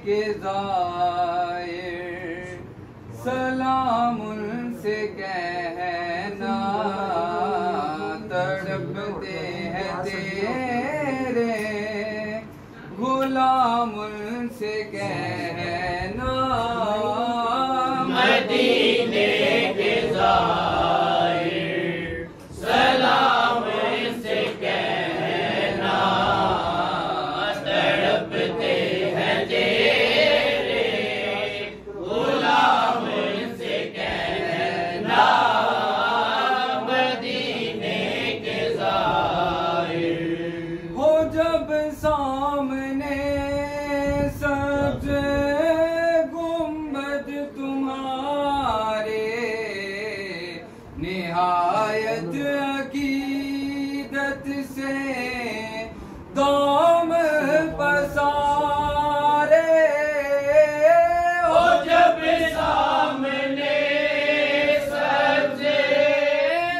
के ज़ाहिर, सलाम उनसे कहना, तड़पते हैं तेरे गुलाम उनसे कहना, मदीने के ज़ाहिर, सलाम उनसे कहना, तड़पते हैं तेरे गुलाम उनसे कहना, मदीने के ज़ाहिर। हो जब सामने सब्ज़ गुंबद तुम्हारे, निहायत अकीदत से दाम पसारे। हो जब सामने सब्ज़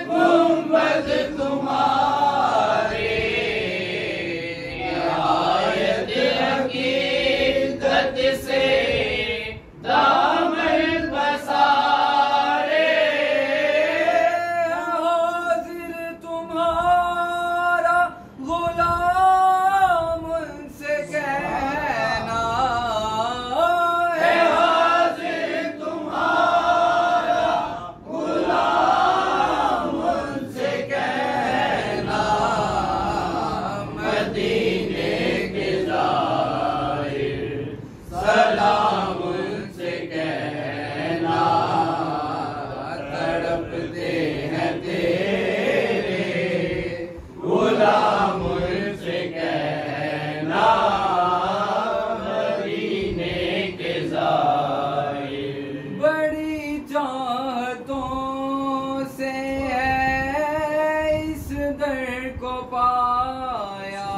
गुंबद तुम्हारे, निहायत हकीकत से दामन पसारे। हाजिर तुम्हारा गुलाम उनसे कहना, है हाजिर तुम्हारा गुलाम उनसे कहना, मदीने के ज़ाहिर, सलाम उनसे कहना, तड़पते हैं तेरे गुलाम उनसे कहना, मदीने के ज़ाहिर। बड़ी चाहतों से है इस दर को पाया,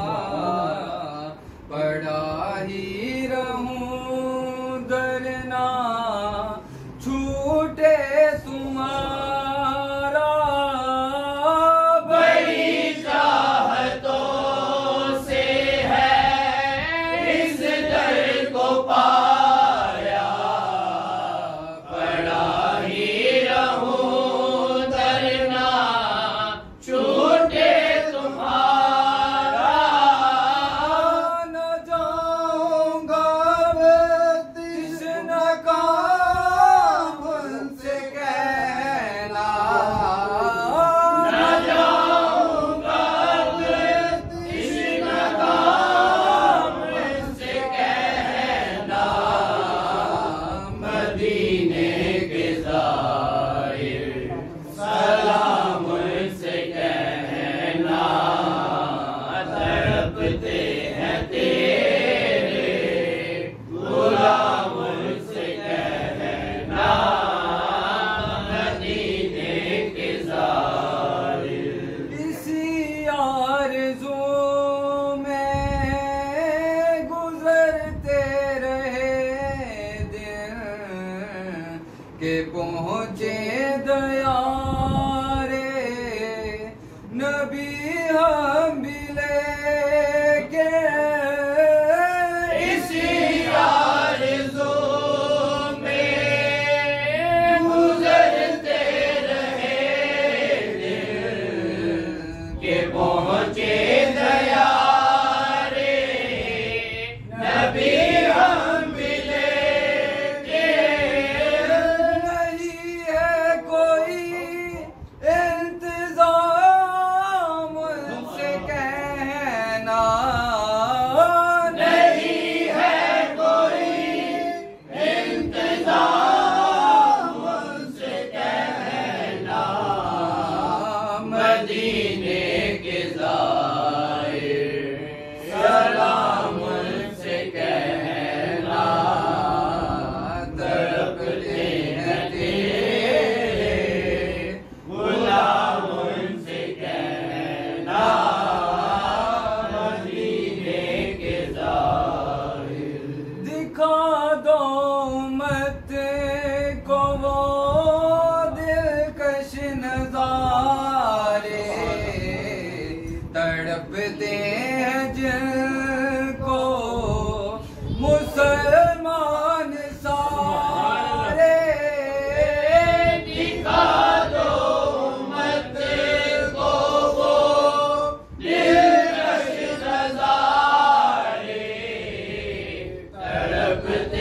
पड़ा ही रहूं दरना छूटे तुम्हारा। बड़ी चाहतों से है इस दर को पाया, पड़ा ही रहूं दरना छूटे तुम्हारा। न जाऊंगा तृष्णा का उनसे कहना, न जाऊंगा तृष्णा का उनसे कहना, मदीने के ज़ाहिर, सलाम उनसे कहना, तड़पते हैं तेरे गुलाम उनसे कहना, मदीने के ज़ाहिर। इसी आरज़ू में गुजरते रहे दिन, के पहुँचे दयारे नबी हम भी लेके। इसी आरज़ू में गुजरते रहे दिन, के पहुँचे दयारे नबी हम भी लेके। नहीं है कोई इंतज़ाम उनसे कहना, नहीं है कोई इंतज़ाम उनसे कहना, मदीने के ज़ाहिर, सलाम उनसे कहना, तड़पते हैं तेरे गुलाम उनसे कहना, मदीने के ज़ाहिर। दिखा दो उम्मत को वो दिलकश नज़ारे, तड़पते हैं जिनको मुसलमान तेरे